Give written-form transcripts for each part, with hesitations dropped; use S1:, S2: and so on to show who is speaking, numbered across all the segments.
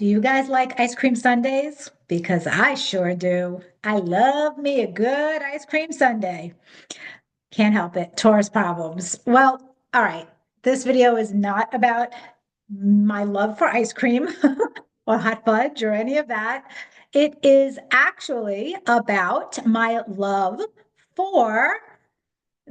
S1: Do you guys like ice cream sundaes? Because I sure do. I love me a good ice cream sundae. Can't help it. Taurus problems. Well, all right. This video is not about my love for ice cream or hot fudge or any of that. It is actually about my love for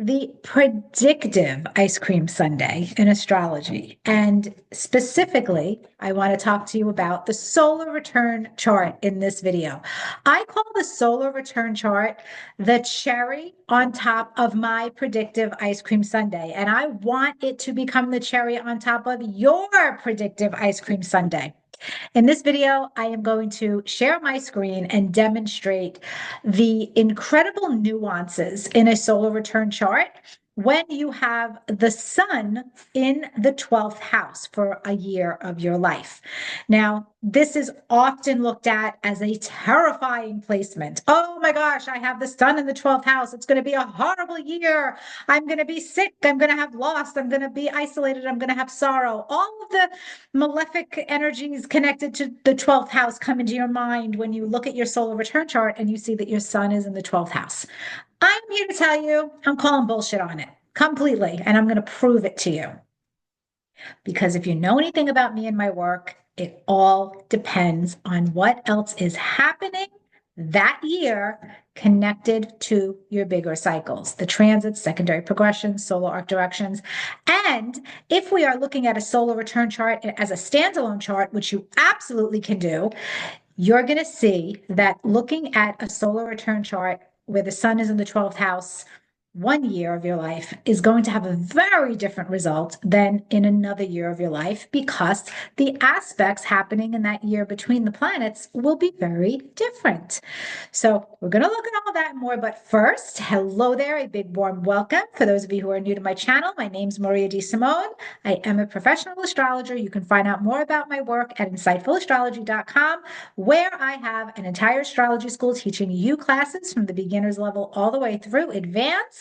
S1: the predictive ice cream sundae in astrology. And specifically, I want to talk to you about the solar return chart in this video. I call the solar return chart the cherry on top of my predictive ice cream sundae. And I want it to become the cherry on top of your predictive ice cream sundae. In this video, I am going to share my screen and demonstrate the incredible nuances in a solar return chart when you have the sun in the 12th house for a year of your life. Now, this is often looked at as a terrifying placement. Oh my gosh, I have the sun in the 12th house. It's going to be a horrible year. I'm going to be sick. I'm going to have loss. I'm going to be isolated. I'm going to have sorrow. All of the malefic energies connected to the 12th house come into your mind when you look at your solar return chart and you see that your sun is in the 12th house. I'm here to tell you, I'm calling bullshit on it completely, and I'm going to prove it to you. Because if you know anything about me and my work, it all depends on what else is happening that year connected to your bigger cycles, the transits, secondary progressions, solar arc directions. And if we are looking at a solar return chart as a standalone chart, which you absolutely can do, you're going to see that looking at a solar return chart where the sun is in the 12th house, 1 year of your life is going to have a very different result than in another year of your life because the aspects happening in that year between the planets will be very different. So we're going to look at all that and more. But first, hello there, a big warm welcome. For those of you who are new to my channel, my name's Maria Di Simone. I am a professional astrologer. You can find out more about my work at insightfulastrology.com, where I have an entire astrology school teaching you classes from the beginner's level all the way through advanced.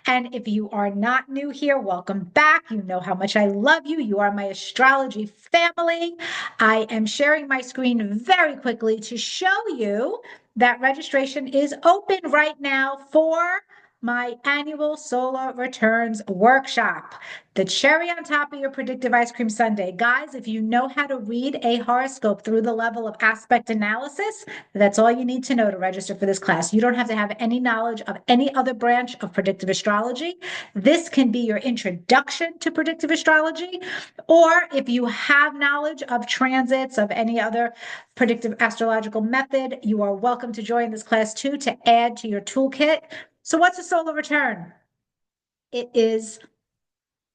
S1: And if you are not new here, welcome back. You know how much I love you. You are my astrology family. I am sharing my screen very quickly to show you that registration is open right now for my annual solar returns workshop, the cherry on top of your predictive ice cream sundae. Guys, if you know how to read a horoscope through the level of aspect analysis, that's all you need to know to register for this class. You don't have to have any knowledge of any other branch of predictive astrology. This can be your introduction to predictive astrology, or if you have knowledge of transits, of any other predictive astrological method, you are welcome to join this class too to add to your toolkit. So what's a solar return? It is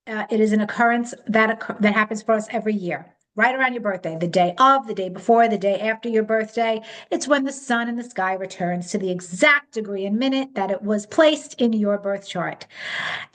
S1: an occurrence that happens for us every year, right around your birthday, the day of, the day before, the day after your birthday. It's when the sun in the sky returns to the exact degree and minute that it was placed in your birth chart.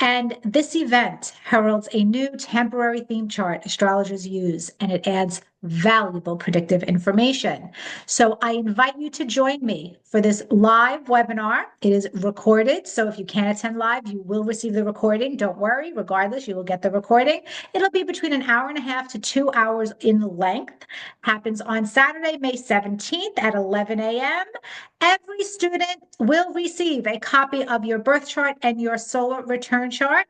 S1: And this event heralds a new temporary theme chart astrologers use, and it adds valuable predictive information. So I invite you to join me for this live webinar. It is recorded, so if you can't attend live, you will receive the recording. Don't worry, regardless, you will get the recording. It'll be between an hour and a half to 2 hours in length. Happens on Saturday, May 17th at 11 a.m. Every student will receive a copy of your birth chart and your solar return chart,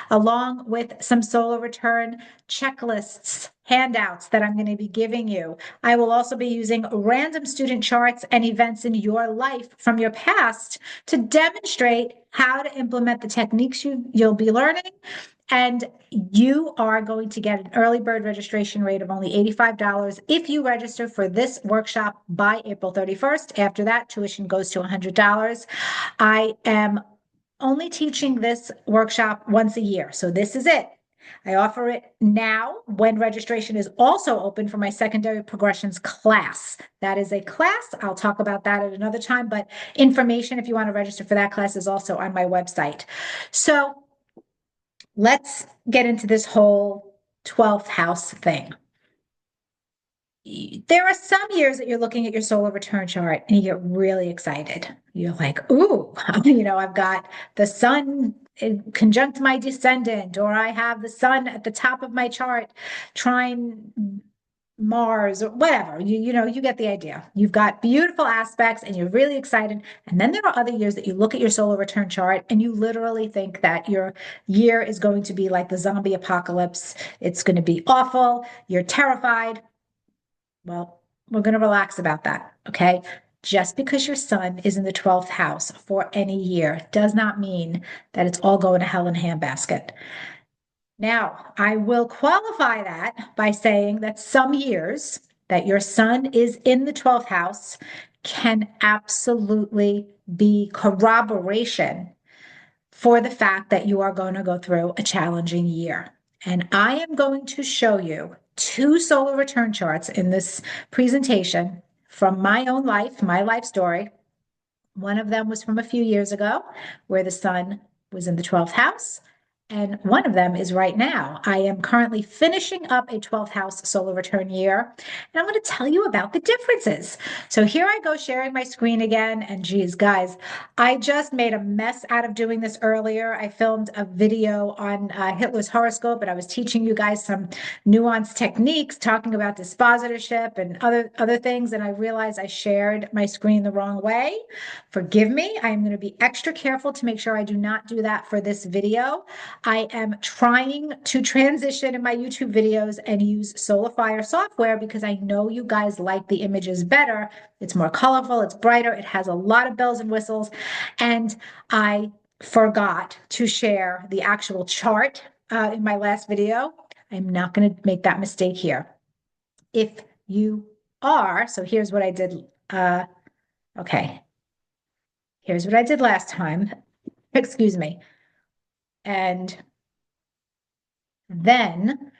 S1: along with some solar return checklists, handouts that I'm going to be giving you. I will also be using random student charts and events in your life from your past to demonstrate how to implement the techniques you'll be learning. And you are going to get an early bird registration rate of only $85 if you register for this workshop by April 31st. After that, tuition goes to $100. I am only teaching this workshop once a year. So this is it. I offer it now when registration is also open for my secondary progressions class. That is a class. I'll talk about that at another time, but information if you want to register for that class is also on my website. So let's get into this whole 12th house thing. There are some years that you're looking at your solar return chart and you get really excited. You're like, ooh, I've got the sun conjunct my descendant, or I have the sun at the top of my chart trying Mars or whatever. You get the idea. You've got beautiful aspects and you're really excited. And then there are other years that you look at your solar return chart and you literally think that your year is going to be like the zombie apocalypse. It's going to be awful. You're terrified. Well, we're going to relax about that. Okay. Just because your sun is in the 12th house for any year does not mean that it's all going to hell in a handbasket. Now, I will qualify that by saying that some years that your sun is in the 12th house can absolutely be corroboration for the fact that you are going to go through a challenging year. And I am going to show you two solar return charts in this presentation from my own life, my life story. One of them was from a few years ago, where the sun was in the 12th house. And one of them is right now. I am currently finishing up a 12th house solar return year, and I'm going to tell you about the differences. So here I go sharing my screen again. And geez, guys, I just made a mess out of doing this earlier. I filmed a video on Hitler's horoscope, and I was teaching you guys some nuanced techniques talking about dispositorship and other things. And I realized I shared my screen the wrong way. Forgive me. I am going to be extra careful to make sure I do not do that for this video. I am trying to transition in my YouTube videos and use SolarFire software because I know you guys like the images better. It's more colorful, it's brighter, it has a lot of bells and whistles. And I forgot to share the actual chart in my last video. I'm not going to make that mistake here. If you are, so here's what I did. Okay. Here's what I did last time. Excuse me. And then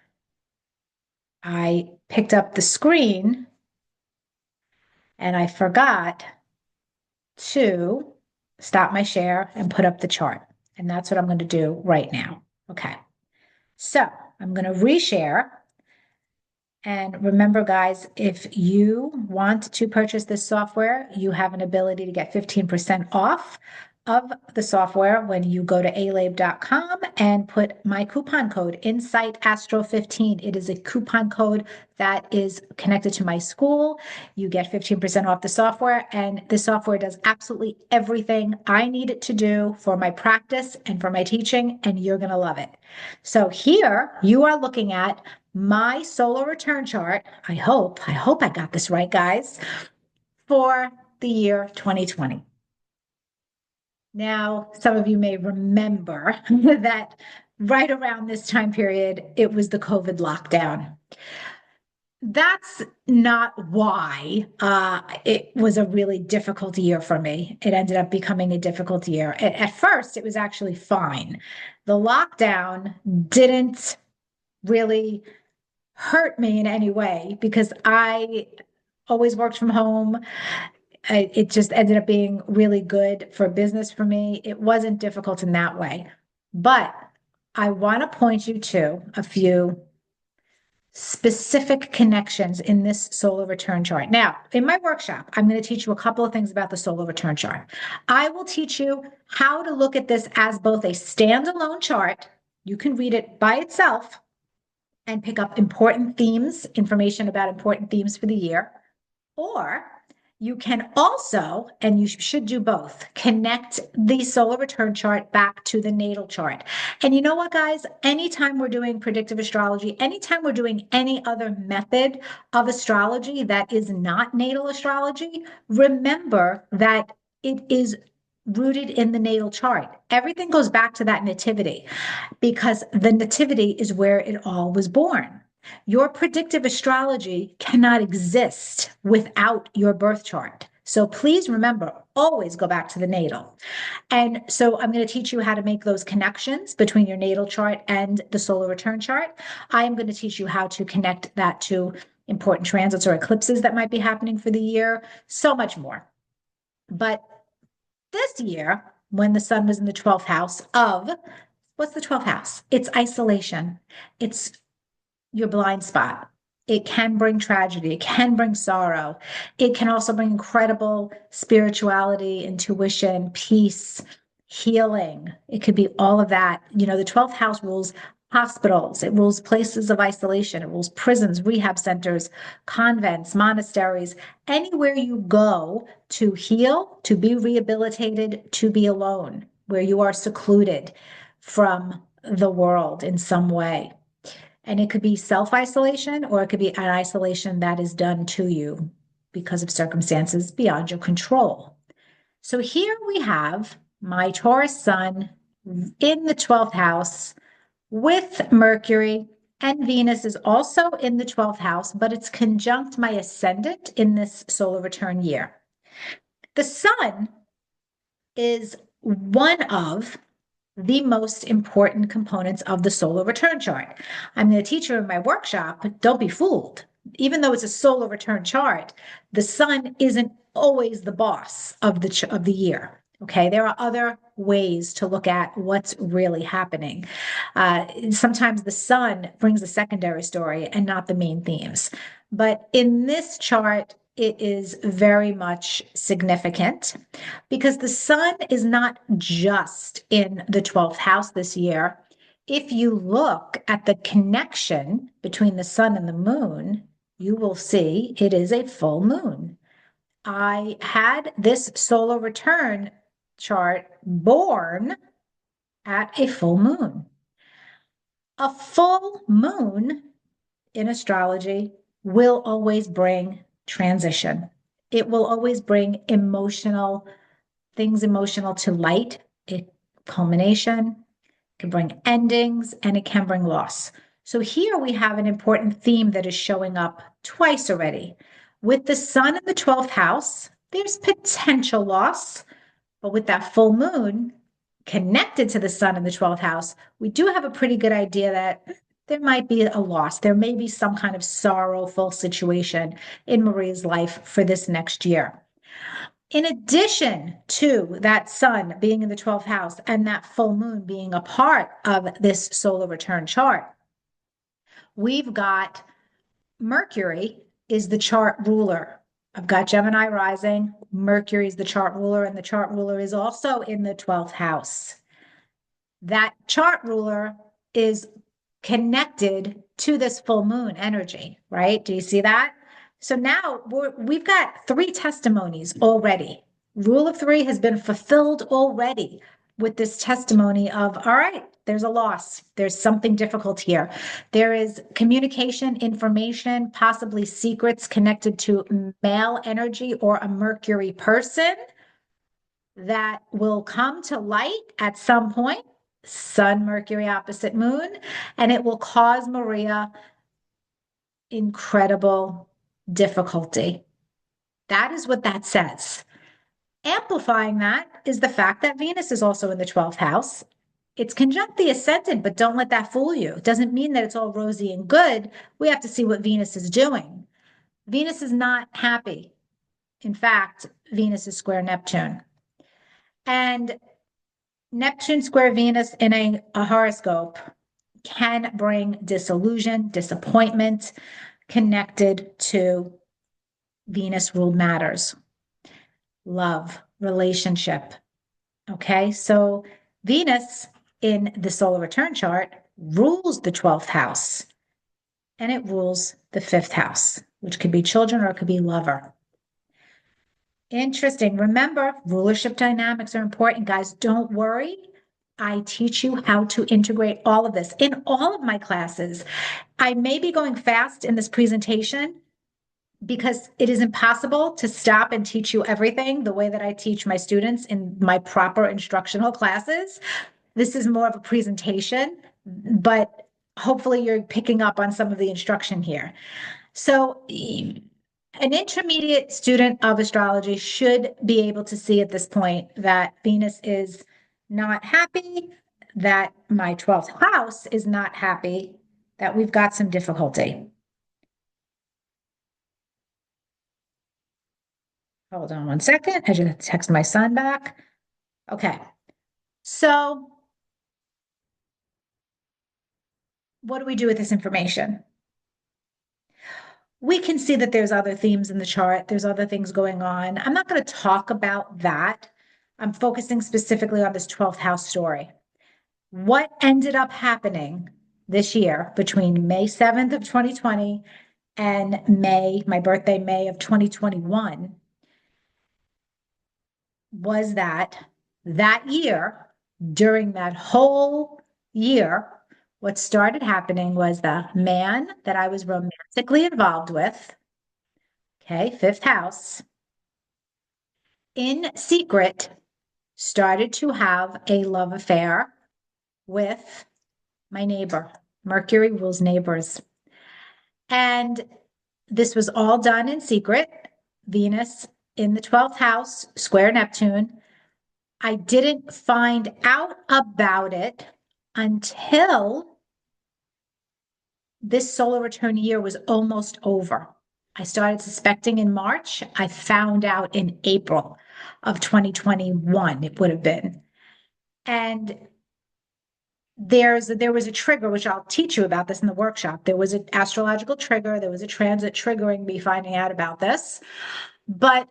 S1: I picked up the screen and I forgot to stop my share and put up the chart. And that's what I'm going to do right now. Okay. So I'm going to reshare. And remember, guys, if you want to purchase this software, you have an ability to get 15% off of the software when you go to alabe.com and put my coupon code InsightAstro15. It is a coupon code that is connected to my school. You get 15% off the software, and the software does absolutely everything I need it to do for my practice and for my teaching, and you're going to love it. So here you are looking at my solar return chart. I hope I got this right, guys, for the year 2020. Now, some of you may remember that right around this time period, it was the COVID lockdown. That's not why it was a really difficult year for me. It ended up becoming a difficult year. At first, it was actually fine. The lockdown didn't really hurt me in any way because I always worked from home. It just ended up being really good for business for me. It wasn't difficult in that way. But I want to point you to a few specific connections in this solar return chart. Now, in my workshop, I'm going to teach you a couple of things about the solar return chart. I will teach you how to look at this as both a standalone chart. You can read it by itself and pick up important themes, information about important themes for the year. Or you can also, and you should do both, connect the solar return chart back to the natal chart. And you know what, guys? Anytime we're doing predictive astrology, anytime we're doing any other method of astrology that is not natal astrology, remember that it is rooted in the natal chart. Everything goes back to that nativity because the nativity is where it all was born. Your predictive astrology cannot exist without your birth chart. So please remember, always go back to the natal. And so I'm going to teach you how to make those connections between your natal chart and the solar return chart. I am going to teach you how to connect that to important transits or eclipses that might be happening for the year, so much more. But this year, when the sun was in the 12th house of, what's the 12th house? It's isolation. It's your blind spot. It can bring tragedy. It can bring sorrow. It can also bring incredible spirituality, intuition, peace, healing. It could be all of that. You know, the 12th house rules hospitals, it rules places of isolation, it rules prisons, rehab centers, convents, monasteries, anywhere you go to heal, to be rehabilitated, to be alone, where you are secluded from the world in some way. And it could be self-isolation or it could be an isolation that is done to you because of circumstances beyond your control. So here we have my Taurus sun in the 12th house with Mercury, and Venus is also in the 12th house, but it's conjunct my ascendant in this solar return year. The sun is one of the most important components of the solar return chart. I'm the teacher in my workshop, but don't be fooled. Even though it's a solar return chart, the sun isn't always the boss of the year. Okay, there are other ways to look at what's really happening. Sometimes the sun brings a secondary story and not the main themes. But in this chart, it is very much significant because the sun is not just in the 12th house this year. If you look at the connection between the sun and the moon, you will see it is a full moon. I had this solar return chart born at a full moon. A full moon in astrology will always bring transition. It will always bring things emotional to light, it culmination, can bring endings, and it can bring loss. So here we have an important theme that is showing up twice already. With the sun in the 12th house, there's potential loss, but with that full moon connected to the sun in the 12th house, we do have a pretty good idea that there might be a loss. There may be some kind of sorrowful situation in Maria's life for this next year. In addition to that sun being in the 12th house and that full moon being a part of this solar return chart, we've got Mercury is the chart ruler. I've got Gemini rising. Mercury is the chart ruler, and the chart ruler is also in the 12th house. That chart ruler is connected to this full moon energy, right? Do you see that? So now we've got three testimonies already. Rule of three has been fulfilled already with this testimony of, all right, there's a loss. There's something difficult here. There is communication, information, possibly secrets connected to male energy or a Mercury person that will come to light at some point. Sun, Mercury opposite moon, and it will cause Maria incredible difficulty. That is what that says. Amplifying that is the fact that Venus is also in the 12th house. It's conjunct the ascendant, but don't let that fool you. It doesn't mean that it's all rosy and good. We have to see what Venus is doing. Venus is not happy. In fact, Venus is square Neptune. And Neptune square Venus in a horoscope can bring disillusion, disappointment connected to Venus ruled matters, love, relationship. Okay, so Venus in the solar return chart rules the 12th house and it rules the 5th house, which could be children or it could be lover. Interesting. Remember, rulership dynamics are important, guys. Don't worry. I teach you how to integrate all of this in all of my classes. I may be going fast in this presentation because it is impossible to stop and teach you everything the way that I teach my students in my proper instructional classes. This is more of a presentation, but hopefully you're picking up on some of the instruction here. So an intermediate student of astrology should be able to see at this point that Venus is not happy, that my 12th house is not happy, that we've got some difficulty. Hold on one second. I just text my son back. Okay. So what do we do with this information? We can see that there's other themes in the chart. There's other things going on. I'm not going to talk about that. I'm focusing specifically on this 12th house story. What ended up happening this year between May 7th of 2020 and my birthday, May of 2021, was that year, during that whole year, what started happening was the man that I was romantically involved with, okay, fifth house, in secret started to have a love affair with my neighbor. Mercury rules neighbors. And this was all done in secret. Venus in the 12th house, square Neptune. I didn't find out about it until this solar return year was almost over. I started suspecting in March. I found out in April of 2021, it would have been. And there was a trigger, which I'll teach you about this in the workshop. There was an astrological trigger, there was a transit triggering me finding out about this. But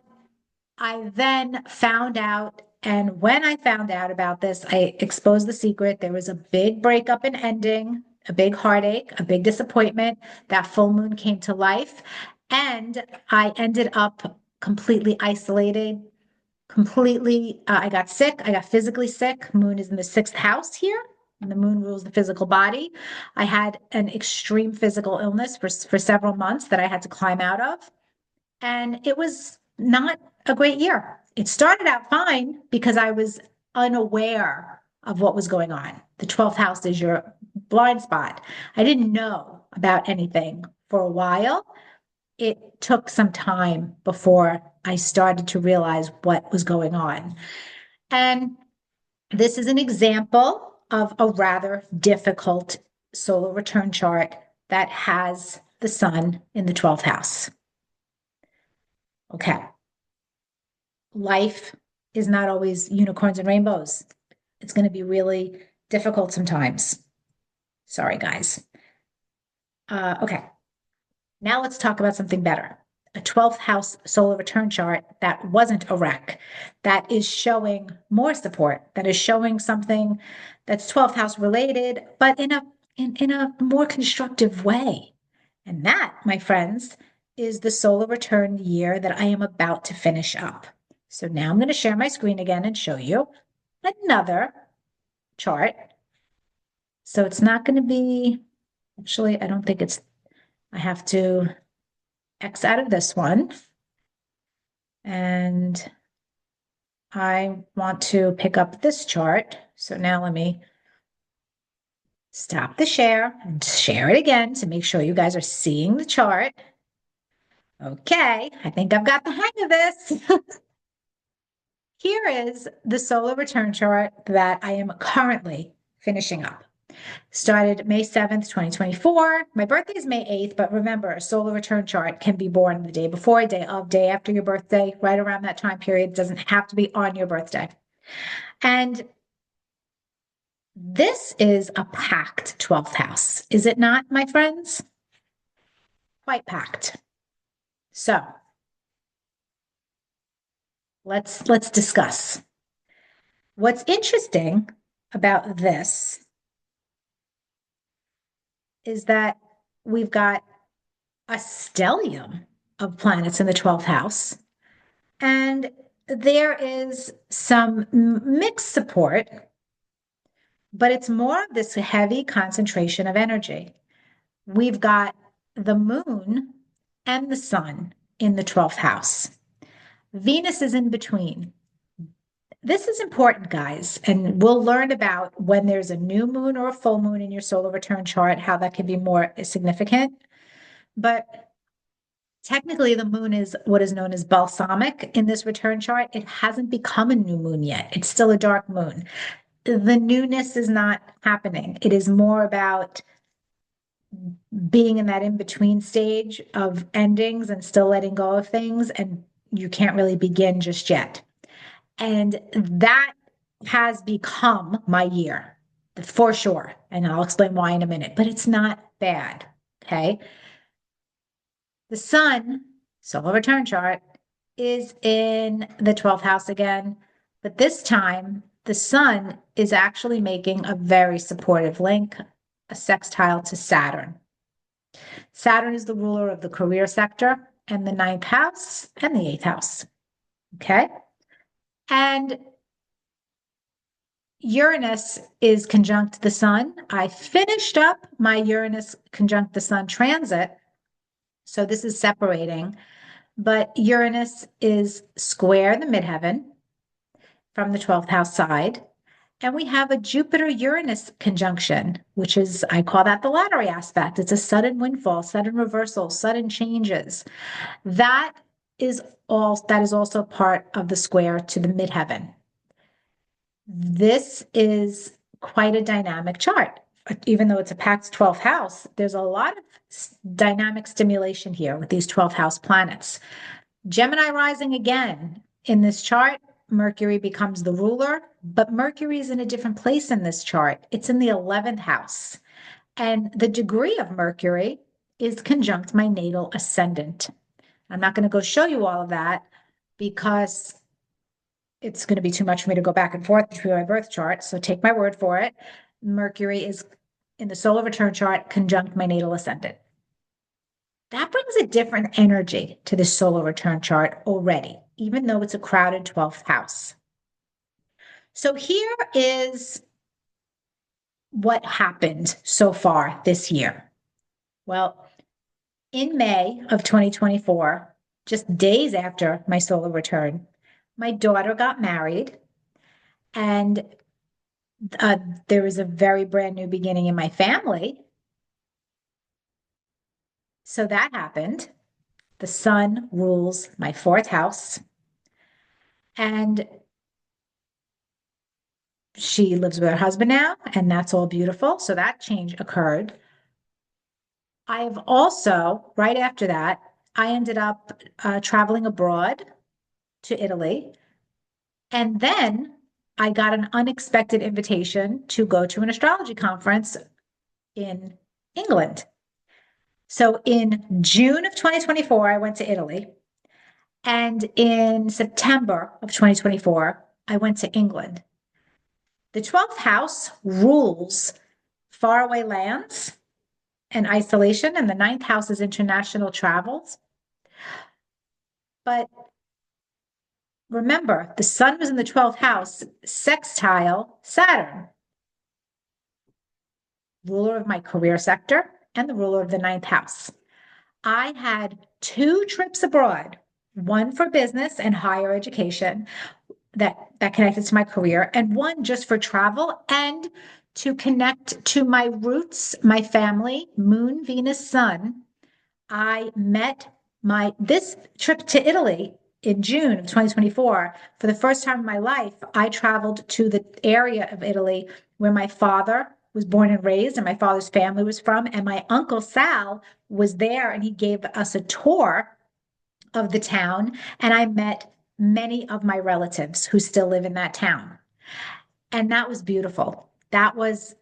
S1: I then found out, and when I found out about this, I exposed the secret. There was a big breakup and ending, a big heartache, a big disappointment. That full moon came to life, and I ended up completely isolated, I got sick. I got physically sick. Moon is in the sixth house here, and the moon rules the physical body. I had an extreme physical illness for several months that I had to climb out of. And it was not a great year. It started out fine because I was unaware of what was going on. The 12th house is your blind spot. I didn't know about anything for a while. It took some time before I started to realize what was going on. And this is an example of a rather difficult solar return chart that has the sun in the 12th house. Okay. Life is not always unicorns and rainbows. It's going to be really difficult sometimes. Sorry, guys. Okay. Now let's talk about something better. A 12th house solar return chart that wasn't a wreck, that is showing more support, that is showing something that's 12th house related, but in a more constructive way. And that, my friends, is the solar return year that I am about to finish up. So now I'm going to share my screen again and show you another chart. So it's not going to be, actually, I don't think it's, I have to X out of this one. And I want to pick up this chart. So now let me stop the share and share it again to make sure you guys are seeing the chart. Okay, I think I've got the hang of this. Here is the solar return chart that I am currently finishing up. Started May 7th, 2024. My birthday is May 8th, but remember, a solar return chart can be born the day before, day of, day after your birthday, right around that time period. It doesn't have to be on your birthday. And this is a packed 12th house, is it not, my friends? Quite packed. So let's discuss. What's interesting about this is that we've got a stellium of planets in the 12th house, and there is some mixed support, but it's more of this heavy concentration of energy. We've got the moon and the sun in the 12th house. Venus is in between. This is important, guys, and we'll learn about when there's a new moon or a full moon in your solar return chart, how that can be more significant. But technically, the moon is what is known as balsamic in this return chart. It hasn't become a new moon yet. It's still a dark moon. The newness is not happening. It is more about being in that in-between stage of endings and still letting go of things, and you can't really begin just yet. And that has become my year for sure. And I'll explain why in a minute, but it's not bad. Okay. The sun, solar return chart, is in the 12th house again, but this time the sun is actually making a very supportive link, a sextile to Saturn. Saturn is the ruler of the career sector and the ninth house and the eighth house. Okay. And Uranus is conjunct the sun. I finished up my Uranus conjunct the sun transit. So this is separating, but Uranus is square the midheaven from the 12th house side. And we have a Jupiter Uranus conjunction, which is, I call that the lottery aspect. It's a sudden windfall, sudden reversal, sudden changes. That is also part of the square to the midheaven. This is quite a dynamic chart. Even though it's a packed 12th house, there's a lot of dynamic stimulation here with these 12th house planets. Gemini rising again in this chart, Mercury becomes the ruler, but Mercury is in a different place in this chart. It's in the 11th house. And the degree of Mercury is conjunct my natal ascendant. I'm not going to go show you all of that because it's going to be too much for me to go back and forth between my birth chart. So take my word for it. Mercury is in the solar return chart conjunct my natal ascendant. That brings a different energy to the solar return chart already, even though it's a crowded 12th house. So here is what happened so far this year. Well, in May of 2024, just days after my solar return, my daughter got married, and there was a very brand new beginning in my family. So that happened. The sun rules my fourth house, and she lives with her husband now, and that's all beautiful. So that change occurred. I've also, right after that, I ended up traveling abroad to Italy. And then I got an unexpected invitation to go to an astrology conference in England. So in June of 2024, I went to Italy. And in September of 2024, I went to England. The 12th house rules faraway lands and isolation, and the ninth house is international travels. But remember, the sun was in the 12th house, sextile Saturn, ruler of my career sector and the ruler of the ninth house. I had 2 trips abroad, one for business and higher education that connected to my career, and one just for travel and to connect to my roots, my family, moon, Venus, sun. I met this trip to Italy in June of 2024. For the first time in my life, I traveled to the area of Italy where my father was born and raised, and my father's family was from. And my uncle Sal was there, and he gave us a tour of the town. And I met many of my relatives who still live in that town. And that was beautiful. That was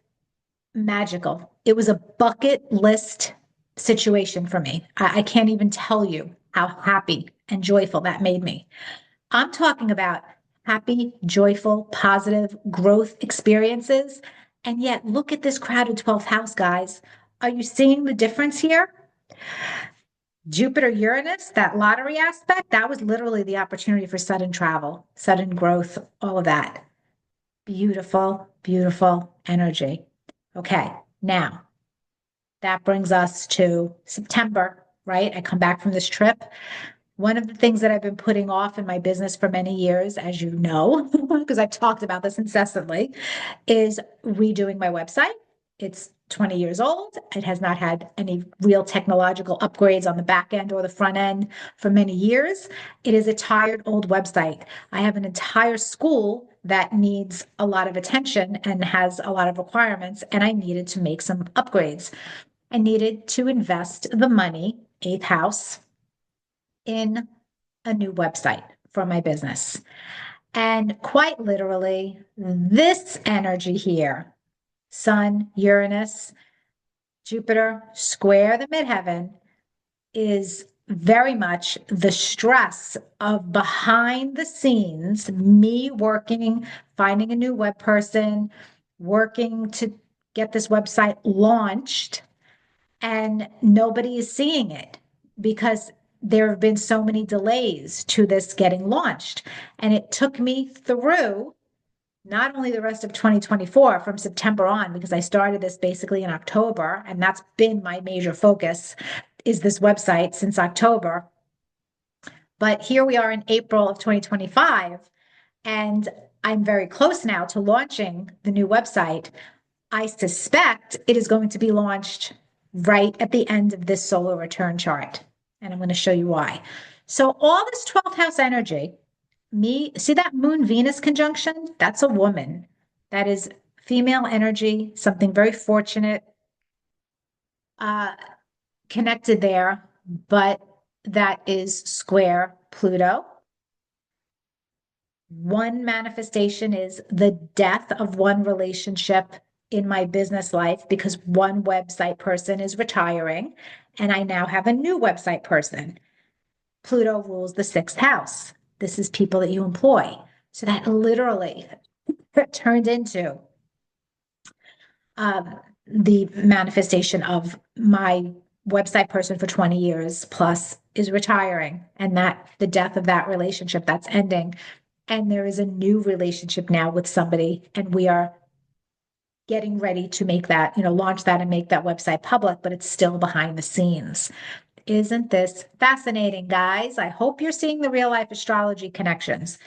S1: magical. It was a bucket list situation for me. I can't even tell you how happy and joyful that made me. I'm talking about happy, joyful, positive growth experiences. And yet, look at this crowded 12th house, guys. Are you seeing the difference here? Jupiter Uranus, that lottery aspect, that was literally the opportunity for sudden travel, sudden growth, all of that. Beautiful, beautiful energy. Okay, now that brings us to September, right? I come back from this trip. One of the things that I've been putting off in my business for many years, as you know, because I've talked about this incessantly, is redoing my website. It's 20 years old. It has not had any real technological upgrades on the back end or the front end for many years. It is a tired old website. I have an entire school that needs a lot of attention and has a lot of requirements, and I needed to make some upgrades. I needed to invest the money, eighth house, in a new website for my business. And quite literally, this energy here, Sun, Uranus, Jupiter, square the midheaven, is very much the stress of behind the scenes, me working, finding a new web person, working to get this website launched and nobody is seeing it because there have been so many delays to this getting launched. And it took me through not only the rest of 2024 from September on, because I started this basically in October, and that's been my major focus is this website since October. But here we are in April of 2025, and I'm very close now to launching the new website. I suspect it is going to be launched right at the end of this solar return chart. And I'm going to show you why. So all this 12th house energy, see that Moon Venus conjunction? That's a woman. That is female energy, something very fortunate, connected there, but that is square Pluto. One manifestation is the death of one relationship in my business life because one website person is retiring and I now have a new website person. Pluto rules the sixth house. This is people that you employ. So that literally turned into the manifestation of my website person for 20 years plus is retiring, and that the death of that relationship that's ending. And there is a new relationship now with somebody, and we are getting ready to make that, launch that and make that website public, but it's still behind the scenes. Isn't this fascinating, guys? I hope you're seeing the real life astrology connections.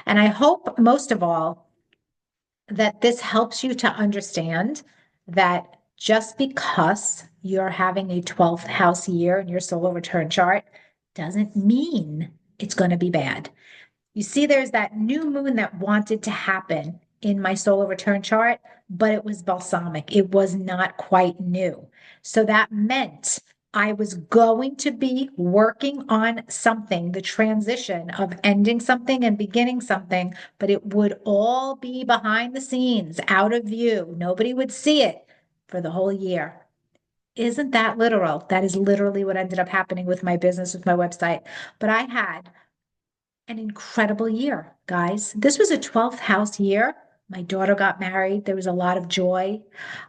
S1: And I hope most of all that this helps you to understand that just because you're having a 12th house year in your solar return chart doesn't mean it's going to be bad. You see, there's that new moon that wanted to happen in my solar return chart, but it was balsamic. It was not quite new. So that meant I was going to be working on something, the transition of ending something and beginning something, but it would all be behind the scenes, out of view. Nobody would see it for the whole year. Isn't that literal? That is literally what ended up happening with my business, with my website. But I had an incredible year, guys. This was a 12th house year. My daughter got married. There was a lot of joy.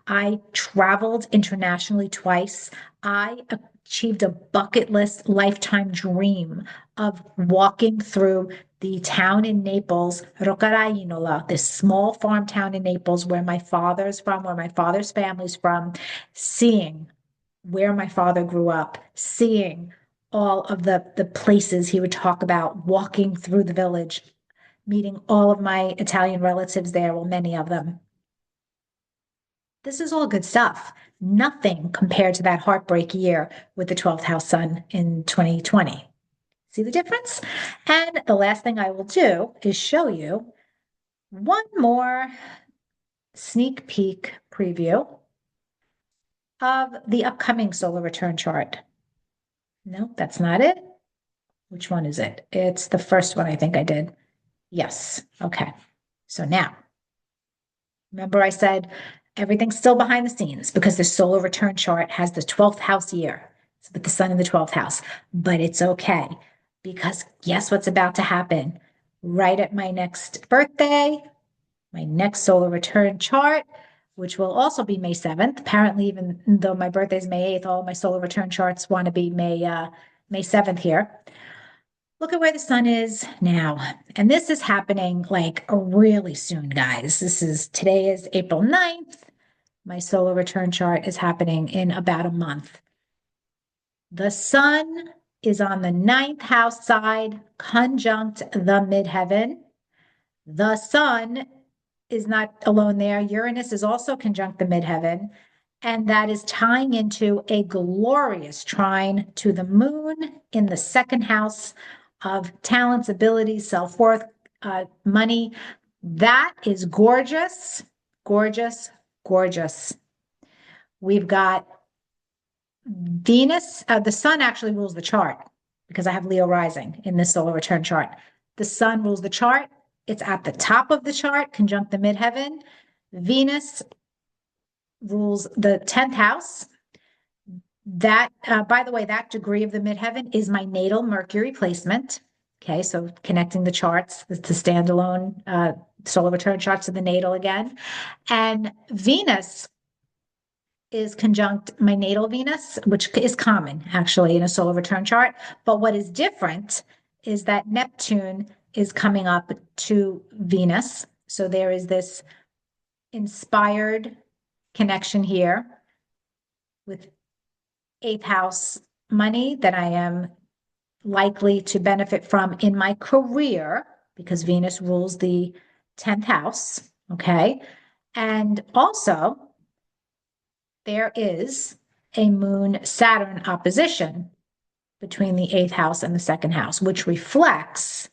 S1: I traveled internationally twice. I achieved a bucket list lifetime dream of walking through the town in Naples, Roccarainola, this small farm town in Naples where my father's from, where my father's family's from, seeing where my father grew up, seeing all of the places he would talk about, walking through the village, meeting all of my Italian relatives there, well, many of them. This is all good stuff. Nothing compared to that heartbreak year with the 12th house sun in 2020. See the difference? And the last thing I will do is show you one more sneak peek preview of the upcoming solar return chart. No, that's not it. Which one is it? It's the first one I think I did. Yes. Okay. So now, remember I said everything's still behind the scenes because the solar return chart has the 12th house year. It's with the sun in the 12th house. But it's okay because guess what's about to happen? Right at my next birthday, my next solar return chart, which will also be May 7th. Apparently, even though my birthday is May 8th, all my solar return charts want to be May 7th here. Look at where the sun is now. And this is happening like really soon, guys. Today is April 9th. My solar return chart is happening in about a month. The sun is on the ninth house side, conjunct the midheaven. The sun is not alone there. Uranus is also conjunct the midheaven. And that is tying into a glorious trine to the moon in the second house of talents, abilities, self-worth, money. That is gorgeous, gorgeous, gorgeous. We've got Venus, the sun actually rules the chart because I have Leo rising in this solar return chart. The sun rules the chart. It's at the top of the chart, conjunct the midheaven. Venus rules the 10th house. That, by the way, that degree of the midheaven is my natal Mercury placement. Okay, so connecting the charts, the standalone solar return charts to the natal again. And Venus is conjunct my natal Venus, which is common actually in a solar return chart. But what is different is that Neptune is coming up to Venus. So there is this inspired connection here with eighth house money that I am likely to benefit from in my career because Venus rules the 10th house. Okay. And also, there is a Moon Saturn opposition between the eighth house and the second house, which reflects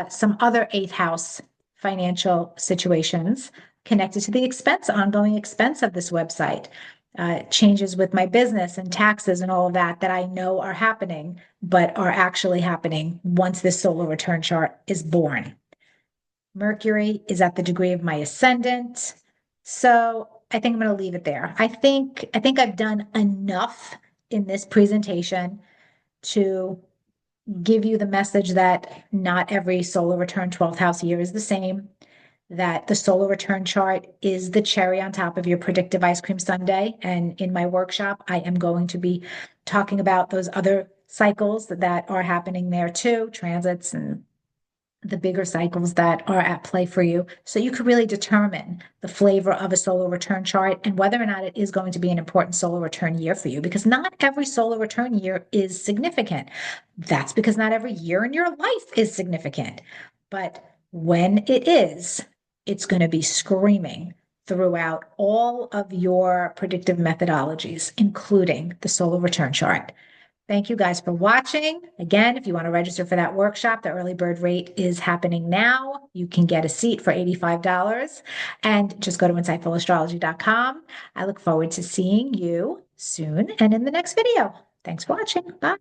S1: some other eighth house financial situations connected to the expense, ongoing expense of this website, changes with my business and taxes and all of that that I know are happening, but are actually happening once this solar return chart is born. Mercury is at the degree of my ascendant. So I think I'm going to leave it there. I think I've done enough in this presentation to give you the message that not every solar return 12th house year is the same, that the solar return chart is the cherry on top of your predictive ice cream sundae. And in my workshop, I am going to be talking about those other cycles that are happening there too, transits and the bigger cycles that are at play for you. So you could really determine the flavor of a solar return chart and whether or not it is going to be an important solar return year for you, because not every solar return year is significant. That's because not every year in your life is significant. But when it is, it's going to be screaming throughout all of your predictive methodologies, including the solar return chart. Thank you guys for watching. Again, if you want to register for that workshop, the early bird rate is happening now. You can get a seat for $85 and just go to insightfulastrology.com. I look forward to seeing you soon and in the next video. Thanks for watching. Bye.